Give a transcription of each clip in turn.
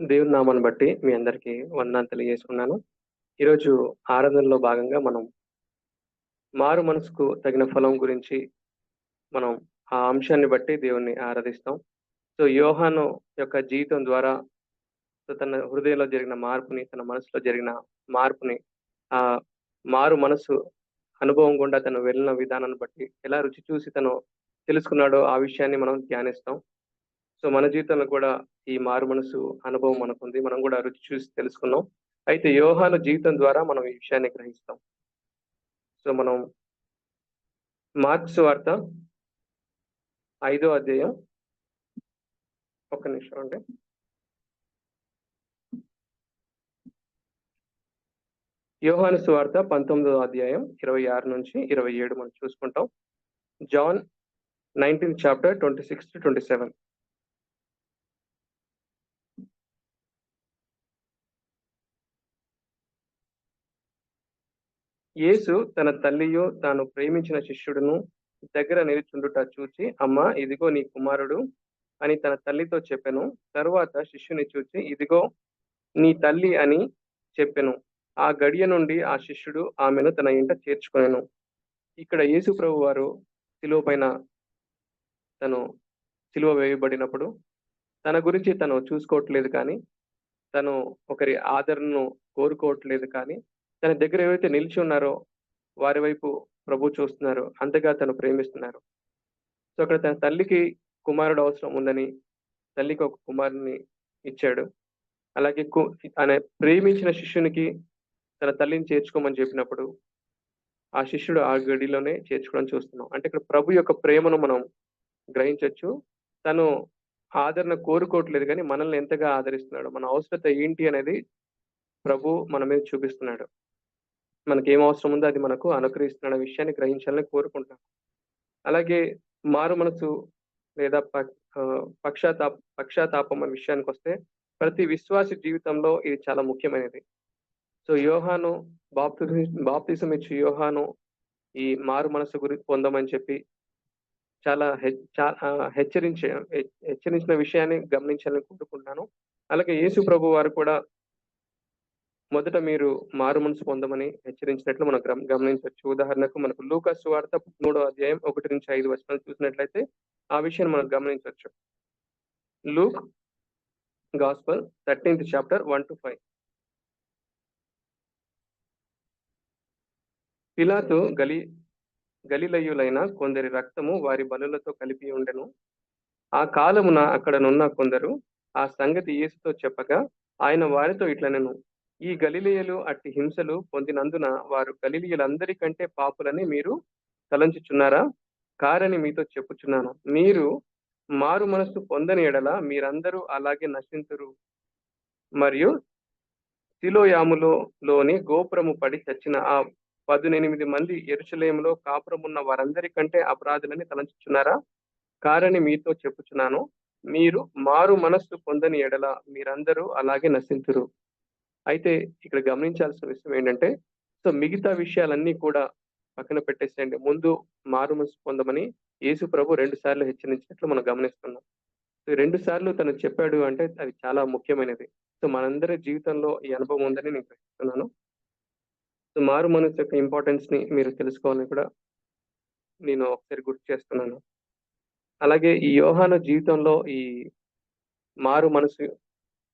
దేవుని నామాన్ని బట్టి మీ అందరికీ వందనాలు తెలియజేసుకున్నాను. ఈరోజు ఆరాధనలో భాగంగా మనం మారు మనసుకు తగిన ఫలం గురించి మనం ఆ అంశాన్ని బట్టి దేవుణ్ణి ఆరాధిస్తాం. సో, యోహాను యొక్క జీవితం ద్వారా తన హృదయంలో జరిగిన మార్పుని, తన మనసులో జరిగిన మార్పుని, ఆహ్, మారు మనసు అనుభవం గుండా తను వెళ్ళిన విధానాన్ని బట్టి ఎలా రుచి చూసి తను తెలుసుకున్నాడో ఆ విషయాన్ని మనం ధ్యానిస్తాం. సో, మన జీవితంలో కూడా ఈ మారు మనసు అనుభవం మనకుంది. మనం కూడా రుచి చూసి తెలుసుకున్నాం. అయితే యోహాను జీవితం ద్వారా మనం ఈ విషయాన్ని గ్రహిస్తాం. సో, మనం మార్కు సువార్త 5వ అధ్యాయం ఒక్క నిమిషం అండి. యోహాను సువార్త 19వ అధ్యాయం 26-27 మనం చూసుకుంటాం. John 19th chapter 26-27. యేసు తన తల్లియు తాను ప్రేమించిన శిష్యుడును దగ్గర నిలుచుండుట చూచి, అమ్మా, ఇదిగో నీ కుమారుడు అని తన తల్లితో చెప్పెను. తరువాత శిష్యుని చూచి, ఇదిగో నీ తల్లి అని చెప్పెను. ఆ గడియ నుండి ఆ శిష్యుడు ఆమెను తన ఇంట చేర్చుకొనెను. ఇక్కడ యేసు ప్రభు వారు శిలువ పైన తను సిలువ వేయబడినప్పుడు తన గురించి తను చూసుకోవట్లేదు కానీ, తను ఒకరి ఆదరణను కోరుకోవట్లేదు కానీ, తన దగ్గర ఎవరైతే నిలిచి ఉన్నారో వారి వైపు ప్రభు చూస్తున్నారు. అంతగా తను ప్రేమిస్తున్నారు. సో, అక్కడ తన తల్లికి కుమారుడు అవసరం ఉందని తల్లికి ఒక కుమారుడిని ఇచ్చాడు. అలాగే ఆయన ప్రేమించిన శిష్యునికి తన తల్లిని చేర్చుకోమని చెప్పినప్పుడు ఆ శిష్యుడు ఆ గడిలోనే చేర్చుకోవడం చూస్తున్నాం. అంటే ఇక్కడ ప్రభు యొక్క ప్రేమను మనం గ్రహించొచ్చు. తను ఆదరణ కోరుకోవట్లేదు కానీ మనల్ని ఎంతగా ఆదరిస్తున్నాడు, మన అవసరత ఏంటి అనేది ప్రభు మన మీద చూపిస్తున్నాడు. మనకేం అవసరం ఉందో అది మనకు అనుగ్రహిస్తున్న విషయాన్ని గ్రహించాలని కోరుకుంటాం. అలాగే మారు మనసు లేదా పక్షాతాపం అనే విషయానికొస్తే ప్రతి విశ్వాసి జీవితంలో ఇది చాలా ముఖ్యమైనది. సో, యోహాను బాప్తిసం ఇచ్చి యోహాను ఈ మారు మనసు పొందమని చెప్పి చాలా హెచ్చరించిన విషయాన్ని గమనించాలని కోరుకుంటున్నాను. అలాగే యేసు ప్రభు వారు కూడా మొదట మీరు మారు మనసు పొందమని హెచ్చరించినట్లు మనం గమనించవచ్చు. ఉదాహరణకు మనకు లూకా సువార్త 13వ అధ్యాయం 1-5 వచనాలు చూసినట్లయితే ఆ విషయాన్ని మనం గమనించవచ్చు. Luke gospel 13th chapter 1-5. పిలాతు గలిలయులైన కొందరి రక్తము వారి బలులతో కలిపి ఉండెను. ఆ కాలమున అక్కడనున్న కొందరు ఆ సంగతి యేసుతో చెప్పగా ఆయన వారితో ఇట్లనెను, ఈ గలిలయులు అట్టి హింసలు పొందినందున వారు గలిలయులందరికంటే పాపులని మీరు తలంచుచున్నారా? కారని మీతో చెప్పుచున్నాను. మీరు మారు మనస్సు పొందని ఎడల మీరందరూ అలాగే నశింతురు. మరియు లోని గోపురము పడి చచ్చిన ఆ 18 మంది యెరూషలేములో కాపురమున్న వారందరికంటే అపరాధులని తలంచుచున్నారా? కారని మీతో చెప్పుచున్నాను. మీరు మారు మనస్సు పొందని ఎడల మీరందరూ అలాగే నశింతురు. అయితే ఇక్కడ గమనించాల్సిన విషయం ఏంటంటే, సో, మిగతా విషయాలన్నీ కూడా పక్కన పెట్టేసేయండి. ముందు మారు మనసు పొందమని యేసు ప్రభు 2 సార్లు హెచ్చరించినట్లు మనం గమనిస్తున్నాం. సో, 2 సార్లు తను చెప్పాడు అంటే అది చాలా ముఖ్యమైనది. సో, మనందరి జీవితంలో ఈ అనుభవం ఉందని నేను గ్రహిస్తున్నాను. సో, మారు మనసు యొక్క ఇంపార్టెన్స్‌ని మీరు తెలుసుకోవాలని కూడా నేను ఒకసారి గుర్తు చేస్తున్నాను. అలాగే ఈ యోహాను జీవితంలో ఈ మారు మనసు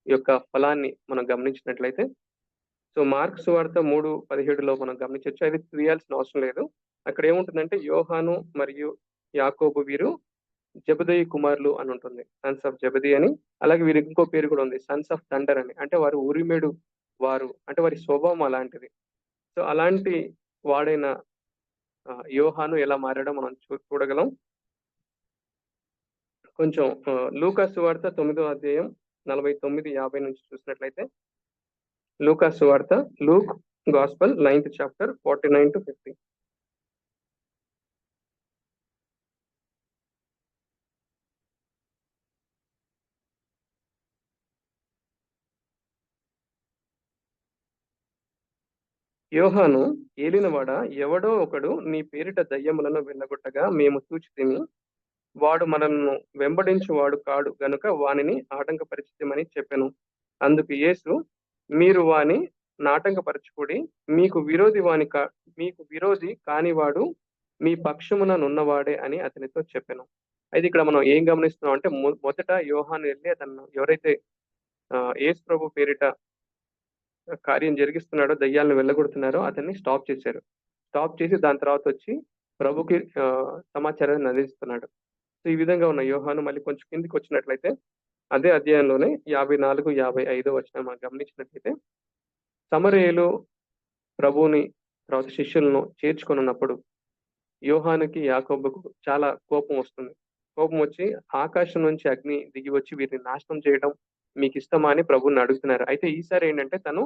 యొక్క ఫలాన్ని మనం గమనించినట్లయితే, సో, మార్కు సువార్త 3:17లో మనం గమనించొచ్చు. అది తీయాల్సిన అవసరం లేదు. అక్కడ ఏముంటుందంటే యోహాను మరియు యాకోబు వీరు జెబెదయి కుమారులు అని ఉంటుంది. సన్స్ ఆఫ్ జెబెదయి అని. అలాగే వీరికి ఇంకో పేరు కూడా ఉంది. సన్స్ ఆఫ్ థండర్ అని. అంటే వారు ఉరిమెడు వారు. అంటే వారి స్వభావం అలాంటిది. సో, అలాంటి వాడైన యోహాను ఎలా మారాడో మనం చూడగలం. కొంచెం లూకా సువార్త 9వ అధ్యాయం 49, 50 నుంచి చూసినట్లయితే, లూకా సువార్త, లూక్ గాస్పెల్ 9th చాప్టర్ 49-50. యోహాను ఏలినవాడా, ఎవడో ఒకడు నీ పేరిట దయ్యములను వెళ్ళగొట్టగా మేము చూచితిమి. వాడు మనల్ని వెంబడించువాడు కాడు గనుక వానిని ఆటంకపరిచితిమని చెప్పెను. అందుకు యేసు, మీరు వాని నాటంకపరచుకుడి, మీకు విరోధి కానివాడు మీ పక్షమున నున్నవాడే అని అతనితో చెప్పెను. అయితే ఇక్కడ మనం ఏం గమనిస్తున్నాం అంటే మొదట యోహాను వెళ్లి అతను ఎవరైతే యేసు ప్రభు పేరిట కార్యం జరిగిస్తున్నాడో, దయ్యాలను వెళ్ళగొడుతున్నారో అతన్ని స్టాప్ చేశారు. స్టాప్ చేసి దాని తర్వాత వచ్చి ప్రభుకి సమాచారాన్ని అందిస్తున్నాడు. సో ఈ విధంగా ఉన్న యోహాను మళ్ళీ కొంచెం కిందికొచ్చినట్లయితే అదే అధ్యాయంలోనే 54, 55 వచనం మనం గమనించినట్లయితే, సమరయులు ప్రభువుని తర్వాత శిష్యులను చేర్చుకొనున్నప్పుడు యోహానుకి, యాకోబుకు చాలా కోపం వస్తుంది. కోపం వచ్చి ఆకాశం నుంచి అగ్ని దిగి వచ్చి వీరిని నాశనం చేయడం మీకిష్టమా అని ప్రభువుని అడుగుతున్నారు. అయితే ఈసారి ఏంటంటే తను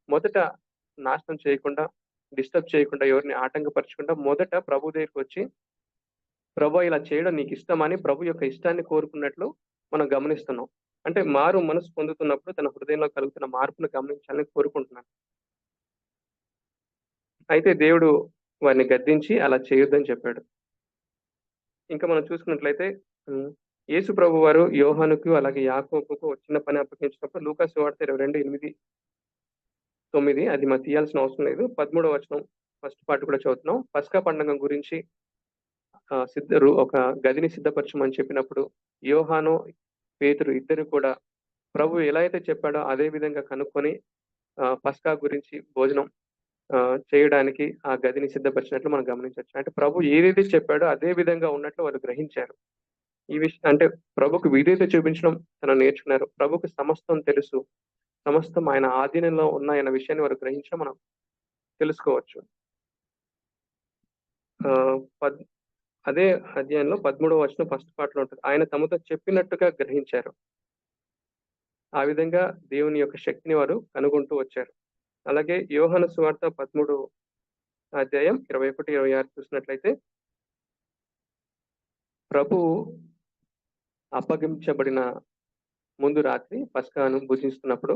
మొదట నాశనం చేయకుండా, డిస్టర్బ్ చేయకుండా, ఎవరిని ఆటంకపరచకుండా మొదట ప్రభు దగ్గరికొచ్చి, ప్రభువా ఇలా చేయడం నీకిష్టమా అని ప్రభు యొక్క ఇష్టాన్ని కోరుకున్నట్లు మనం గమనిస్తున్నాం. అంటే మారు మనసు పొందుతున్నప్పుడు తన హృదయంలో కలుగుతున్న మార్పును గమనించాలని కోరుకుంటున్నాను. అయితే దేవుడు వారిని గద్దించి అలా చేయొద్దని చెప్పాడు. ఇంకా మనం చూసుకున్నట్లయితే యేసు ప్రభువారు యోహానుకు అలాగే యాకోబుకు చిన్న పని అప్పగించినప్పుడు లూకా సువార్త 22:8, 9 అది మనం తీయాల్సిన అవసరం లేదు. 13వ వచనం ఫస్ట్ పార్ట్ కూడా చదువుతున్నాం. పస్కా పండగ గురించి ఒక గదిని సిద్ధపరచమని చెప్పినప్పుడు యోహాను, పేతురు ఇద్దరు కూడా ప్రభు ఎలా అయితే చెప్పాడో అదే విధంగా కనుక్కొని పస్కా గురించి భోజనం చేయడానికి ఆ గదిని సిద్ధపరిచినట్లు మనం గమనించొచ్చు. అంటే ప్రభు ఏదైతే చెప్పాడో అదే విధంగా ఉన్నట్లు వాళ్ళు గ్రహించారు. ఈ విషయం అంటే ప్రభుకు విధేయత చూపించడం తను నేర్చుకున్నారు. ప్రభుకు సమస్తం తెలుసు. సమస్తం ఆయన ఆధీనంలో ఉన్నాయన్న విషయాన్ని వారు గ్రహించడం మనం తెలుసుకోవచ్చు. అదే అధ్యాయంలో 13వ వచనం ఫస్ట్ పార్ట్‌లో ఉంటది. ఆయన తమతో చెప్పినట్టుగా గ్రహించారు. ఆ విధంగా దేవుని యొక్క శక్తిని వారు కనుగొంటూ వచ్చారు. అలాగే యోహాను సువార్త 13 అధ్యాయం 21, 26 చూసినట్లయితే, ప్రభువు అప్పగించబడిన ముందు రాత్రి పస్కాను భుజిస్తున్నప్పుడు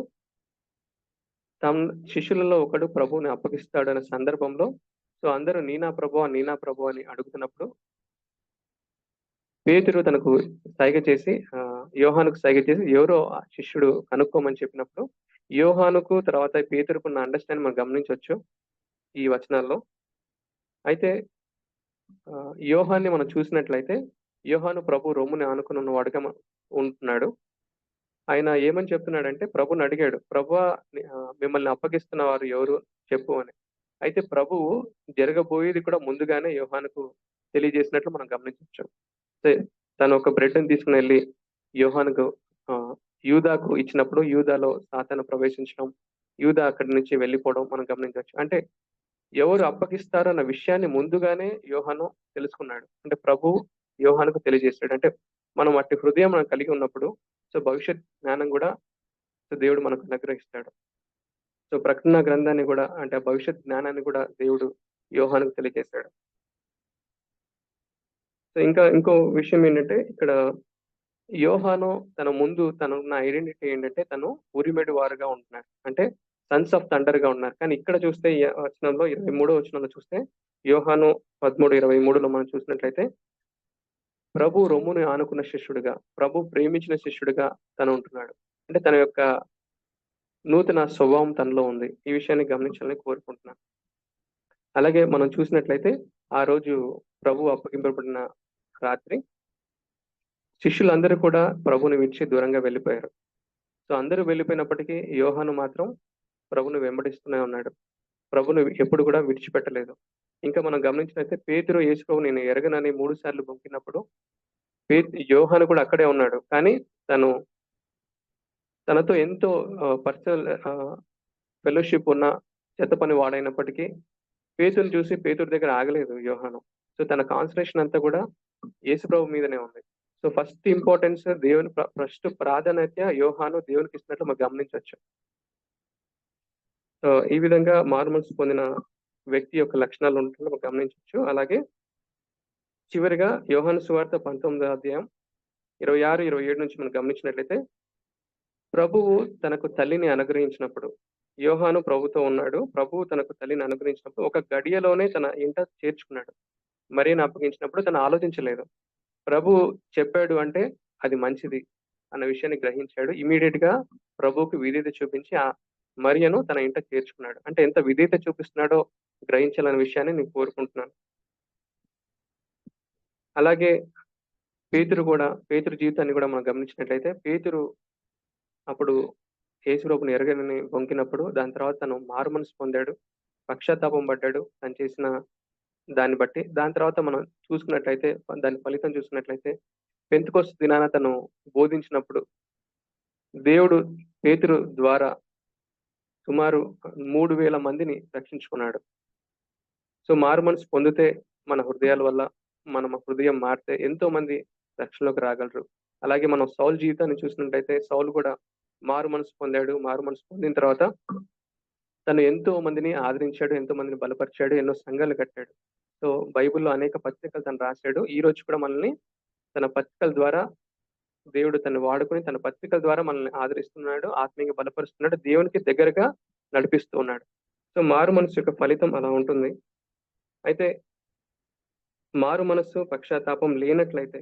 శిష్యులలో ఒకడు ప్రభువుని అప్పగిస్తాడన్న సందర్భంలో అందరూ నీ నా ప్రభువా అని అడుగుతున్నప్పుడు పేతురు తనకు సైగ చేసి యోహానుకు సైగ చేసి ఎవరో శిష్యుడు కనుక్కోమని చెప్పినప్పుడు యోహానుకు తర్వాత పేతురుకున్న అండర్‌స్టాండింగ్ మనం గమనించొచ్చు ఈ వచనాల్లో. అయితే యోహాన్ని మనం చూసినట్లయితే యోహాను ప్రభు రొమ్ముని ఆనుకుని ఉన్నవాడుగా ఉంటున్నాడు. ఆయన ఏమని చెప్తున్నాడంటే ప్రభువుని అడిగాడు, ప్రభువా మిమ్మల్ని అప్పగిస్తున్న వారు ఎవరు చెప్పు అని. అయితే ప్రభువు జరగబోయేది కూడా ముందుగానే యోహానుకు తెలియజేసినట్లు మనం గమనించొచ్చు. తను ఒక బ్రెడ్‌ని తీసుకొని వెళ్లి యోహానుకు యూదాకు ఇచ్చినప్పుడు యూదాలో సాతాను ప్రవేశించడం, యూదా అక్కడి నుంచి వెళ్ళిపోవడం మనం గమనించొచ్చు. అంటే ఎవరు అప్పగిస్తారో అన్న విషయాన్ని ముందుగానే యోహాను తెలుసుకున్నాడు. అంటే ప్రభువు యోహానుకు తెలియజేశాడు. అంటే మనం అట్టి హృదయం మనం కలిగి ఉన్నప్పుడు భవిష్యత్ జ్ఞానం కూడా దేవుడు మనకు అనుగ్రహిస్తాడు. ప్రకటన గ్రంథాన్ని కూడా అంటే ఆ భవిష్యత్ జ్ఞానాన్ని కూడా దేవుడు యోహానుకు తెలియజేశాడు. ఇంకా ఇంకో విషయం ఏంటంటే ఇక్కడ యోహాను తనున్న ఐడెంటిటీ ఏంటంటే తను ఉరిమెడి వారుగా ఉంటున్నాడు. అంటే సన్స్ ఆఫ్ థండర్ గా ఉన్నారు. కానీ ఇక్కడ చూస్తే ఈ వచనంలో 23వ వచనంలో చూస్తే యోహాను 13:23లో మనం చూసినట్లయితే ప్రభు రొమ్ముని ఆనుకున్న శిష్యుడిగా, ప్రభు ప్రేమించిన శిష్యుడిగా తను ఉంటున్నాడు. అంటే తన యొక్క నూతన స్వభావం తనలో ఉంది. ఈ విషయాన్ని గమనించాలని కోరుకుంటున్నాను. అలాగే మనం చూసినట్లయితే ఆ రోజు ప్రభు అప్పగింపబడిన రాత్రి శిష్యులందరూ కూడా ప్రభుని విడిచి దూరంగా వెళ్ళిపోయారు. అందరూ వెళ్ళిపోయినప్పటికీ యోహాను మాత్రం ప్రభుని వెంబడిస్తూనే ఉన్నాడు. ప్రభుని ఎప్పుడు కూడా విడిచిపెట్టలేదు. ఇంకా మనం గమనించినట్లయితే పేతురు యేసు ప్రభువు నేను ఎరగనని 3 సార్లు బొంకినప్పుడు యోహాను కూడా అక్కడే ఉన్నాడు. కానీ తనతో ఎంతో పర్సనల్ ఫెలోషిప్ ఉన్న చెత్త పని వాడైనప్పటికీ పేతురుని చూసి పేతురు దగ్గర ఆగలేదు యోహాను. తన కాన్సంట్రేషన్ అంతా కూడా యేసు ప్రభు మీదనే ఉంది. ఫస్ట్ ఇంపార్టెన్స్ ఫస్ట్ ప్రాధాన్యత యోహాను దేవునికి ఇస్తున్నట్లు మనం గమనించొచ్చు. ఈ విధంగా మారుమనసు పొందిన వ్యక్తి యొక్క లక్షణాలు ఉన్నట్లు మనం గమనించొచ్చు. అలాగే చివరిగా యోహాను సువార్త 19వ అధ్యాయం 26, 27 నుంచి మనం గమనించినట్లయితే ప్రభువు తనకు తల్లిని అనుగ్రహించినప్పుడు యోహాను ప్రభుతో ఉన్నాడు. ప్రభువు తనకు తల్లిని అనుగ్రహించినప్పుడు ఒక గడియలోనే తన ఇంట చేర్చుకున్నాడు. మరియను అప్పగించినప్పుడు తను ఆలోచించలేదు. ప్రభు చెప్పాడు అంటే అది మంచిది. అన్న విషయాన్ని గ్రహించాడు. ఇమ్మీడియేట్ గా ప్రభువుకి విధేయత చూపించి ఆ మరియను తన ఇంట చేర్చుకున్నాడు. అంటే ఎంత విధేయత చూపిస్తున్నాడో గ్రహించాలనే విషయాన్ని నేను కోరుకుంటున్నాను. అలాగే పేతురు జీవితాన్ని కూడా మనం గమనించినట్లయితే పేతురు అప్పుడు యేసుప్రభుని ఎరగనని వంకినప్పుడు దాని తర్వాత తను మారుమనసు పొందాడు, పశ్చాత్తాపం పడ్డాడు తను చేసిన దాన్ని బట్టి. దాని తర్వాత మనం చూసుకున్నట్లయితే దాని ఫలితం చూసుకున్నట్లయితే పెంతెకొస్తు దినాన తను బోధించినప్పుడు దేవుడు పేతురు ద్వారా సుమారు 3,000 మందిని రక్షించుకున్నాడు. సో మారుమనసు పొందితే మన హృదయాల వల్ల మన హృదయం మారితే ఎంతో మంది రక్షణలోకి రాగలరు. అలాగే మనం సౌలు జీవితాన్ని చూసినట్టయితే సౌలు కూడా మారుమనసు పొందాడు. మారుమనసు పొందిన తర్వాత తను ఎంతో మందిని ఆదరించాడు, ఎంతో మందిని బలపరిచాడు, ఎన్నో సంఘాలు కట్టాడు. సో బైబిల్‌లో అనేక పత్రికలు తను రాశాడు. ఈ రోజు కూడా మనల్ని తన పత్రికల ద్వారా దేవుడు తనని వాడుకొని తన పత్రికల ద్వారా మనల్ని ఆదరిస్తున్నాడు, ఆత్మీయంగా బలపరుస్తున్నాడు, దేవునికి దగ్గరగా నడిపిస్తూ ఉన్నాడు. సో మారు మనసు యొక్క ఫలితం అలా ఉంటుంది. అయితే మారు మనస్సు పశ్చాత్తాపం లేనట్లయితే,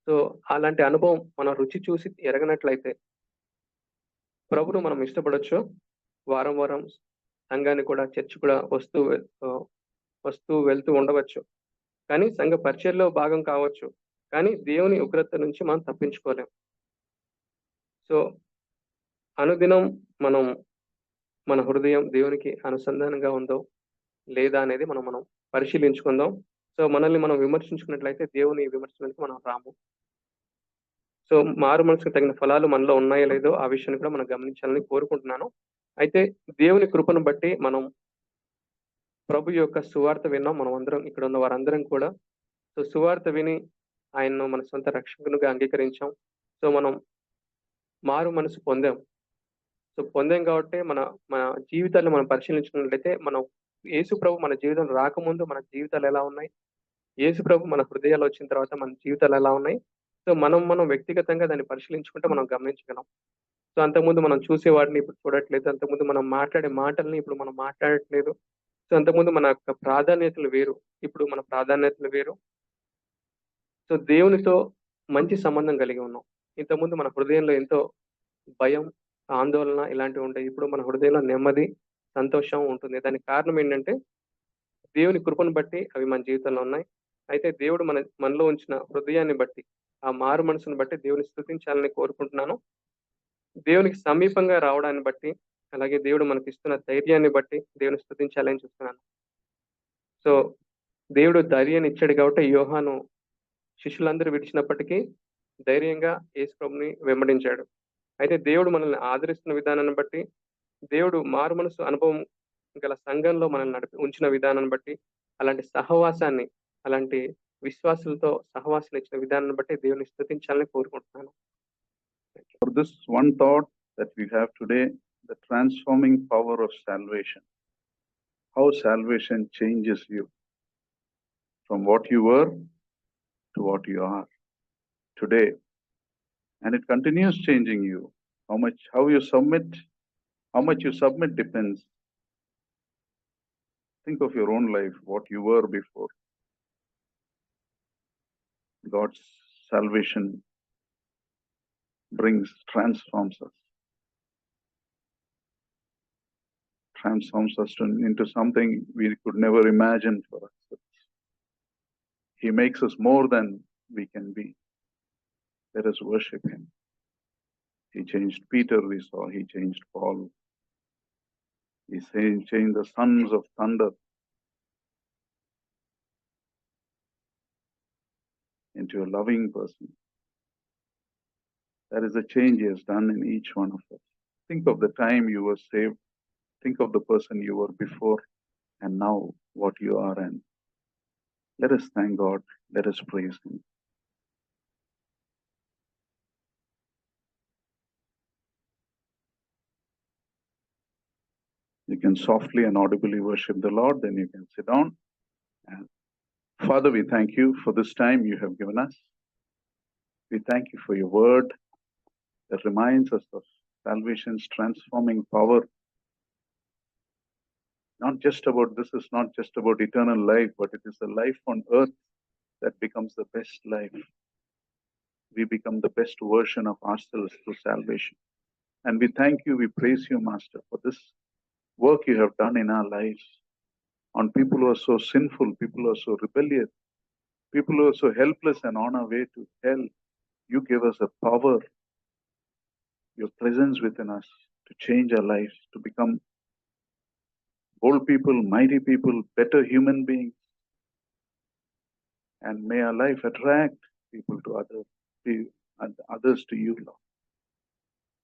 సో అలాంటి అనుభవం మనం రుచి చూసి ఎరగనట్లయితే ప్రభువును మనం ఇష్టపడొచ్చు. వారం వారం సంఘాన్ని కూడా చర్చ్ కూడా వస్తూ వెళ్తూ ఉండవచ్చు. కానీ సంఘ పరిచర్యలో భాగం కావచ్చు. కానీ దేవుని ఉగ్రత నుంచి మనం తప్పించుకోలేం. సో అనుదినం మనం మన హృదయం దేవునికి అనుసంధానంగా ఉందో లేదా అనేది మనం పరిశీలించుకుందాం. సో మనల్ని మనం విమర్శించుకున్నట్లయితే దేవుని విమర్శనానికి మనం రాము. సో మారు మనసుకు తగిన ఫలాలు మనలో ఉన్నాయో లేదో ఆ విషయాన్ని కూడా మనం గమనించాలని కోరుకుంటున్నాను. అయితే దేవుని కృపను బట్టి మనం ప్రభు యొక్క సువార్త విన్నాం. మనం అందరం ఇక్కడ ఉన్న వారందరం కూడా. సో సువార్త విని ఆయన్ను మన సొంత రక్షకునిగా అంగీకరించాం. సో మనం మారు మనసు పొందాం. సో పొందాం కాబట్టి మన మన జీవితాలను మనం పరిశీలించుకున్నట్లయితే మనం యేసు ప్రభు మన జీవితం రాకముందు మన జీవితాలు ఎలా ఉన్నాయి? యేసు ప్రభు మన హృదయాల్లో వచ్చిన తర్వాత మన జీవితాలు ఎలా ఉన్నాయి? సో మనం వ్యక్తిగతంగా దాన్ని పరిశీలించుకుంటే మనం గమనించగలం. సో అంతకుముందు మనం చూసే వాటిని ఇప్పుడు చూడట్లేదు. అంతకుముందు మనం మాట్లాడే మాటల్ని ఇప్పుడు మనం మాట్లాడట్లేదు. సో అంతకుముందు మన యొక్క ప్రాధాన్యతలు వేరు. ఇప్పుడు మన ప్రాధాన్యతలు వేరు. సో దేవునితో మంచి సంబంధం కలిగి ఉన్నాం. ఇంతకుముందు మన హృదయంలో ఎంతో భయం, ఆందోళన ఇలాంటివి ఉంటాయి. ఇప్పుడు మన హృదయంలో నెమ్మది, సంతోషం ఉంటుంది. దానికి కారణం ఏంటంటే దేవుని కృపను బట్టి అవి మన జీవితంలో ఉన్నాయి. అయితే దేవుడు మనలో ఉంచిన హృదయాన్ని బట్టి, ఆ మారు మనసును బట్టి దేవుని స్తుతించాలని కోరుకుంటున్నాను. దేవునికి సమీపంగా రావడాన్ని బట్టి, అలాగే దేవుడు మనకిస్తున్న ధైర్యాన్ని బట్టి దేవుని స్తుతించాలని చూస్తున్నాను. సో దేవుడు ధైర్యాన్ని ఇచ్చాడు కాబట్టి యోహాను శిష్యులందరూ విడిచినప్పటికీ ధైర్యంగా యేసు ప్రభుని వెంబడించాడు. అయితే దేవుడు మనల్ని ఆదరిస్తున్న విధానాన్ని బట్టి, దేవుడు మారు మనసు అనుభవం గల సంఘంలో మనల్ని ఉంచిన విధానాన్ని బట్టి, అలాంటి సహవాసాన్ని, అలాంటి విశ్వాసులతో సహవాసాన్ని ఇచ్చిన విధానాన్ని బట్టి దేవుని స్తుతించాలని కోరుకుంటున్నాను. For this one thought that we have today, the transforming power of salvation. How salvation changes you from what you were to what you are today. And it continues changing you. How you much you submit depends. Think of your own life, what you were before. God's salvation transforms us into something we could never imagine for ourselves. He makes us more than we can be. Let us worship him. He changed Peter, we saw. He changed Paul. He changed the sons of thunder into a loving person. That is the change he has done in each one of us. Think of the time you were saved. Think of the person you were before and now what you are. And let us thank God. Let us praise him. You can softly and audibly worship the Lord. Then you can sit down. And Father, we thank you for this time you have given us. We thank you for your word that reminds us of salvation's transforming power. This is not just about eternal life, but it is a life on earth that becomes the best life. we become the best version of ourselves through salvation. And we thank you, we praise you, Master, for this work you have done in our lives on people who are so sinful, people who are so rebellious, people who are so helpless and on our way to hell. You give us a power, your presence within us to change our lives, to become bold people, mighty people, better human beings. And may our life attract people to others to you, Lord.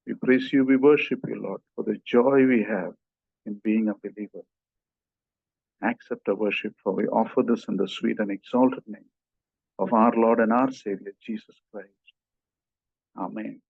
We praise you, we worship you, Lord, for the joy we have in being a believer. Accept our worship, for we offer this in the sweet and exalted name of our Lord and our Savior, Jesus Christ. Amen.